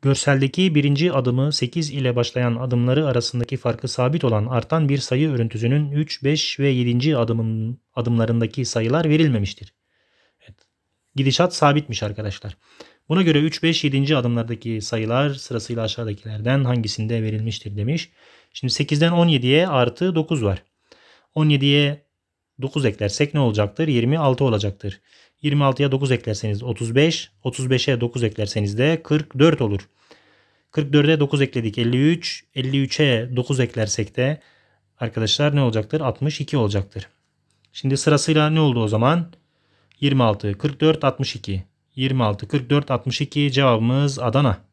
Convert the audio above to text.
Görseldeki birinci adımı 8 ile başlayan adımları arasındaki farkı sabit olan artan bir sayı örüntüsünün 3, 5 ve 7. adımlarındaki sayılar verilmemiştir. Evet. Gidişat sabitmiş arkadaşlar. Buna göre 3, 5, 7. adımlardaki sayılar sırasıyla aşağıdakilerden hangisinde verilmiştir demiş. Şimdi 8'den 17'ye artı 9 var. 17'ye 9 eklersek ne olacaktır? 26 olacaktır. 26'ya 9 eklerseniz 35, 35'e 9 eklerseniz de 44 olur. 44'e 9 ekledik 53, 53'e 9 eklersek de arkadaşlar ne olacaktır? 62 olacaktır. Şimdi sırasıyla ne oldu o zaman? 26, 44, 62. 26, 44, 62 cevabımız Adana.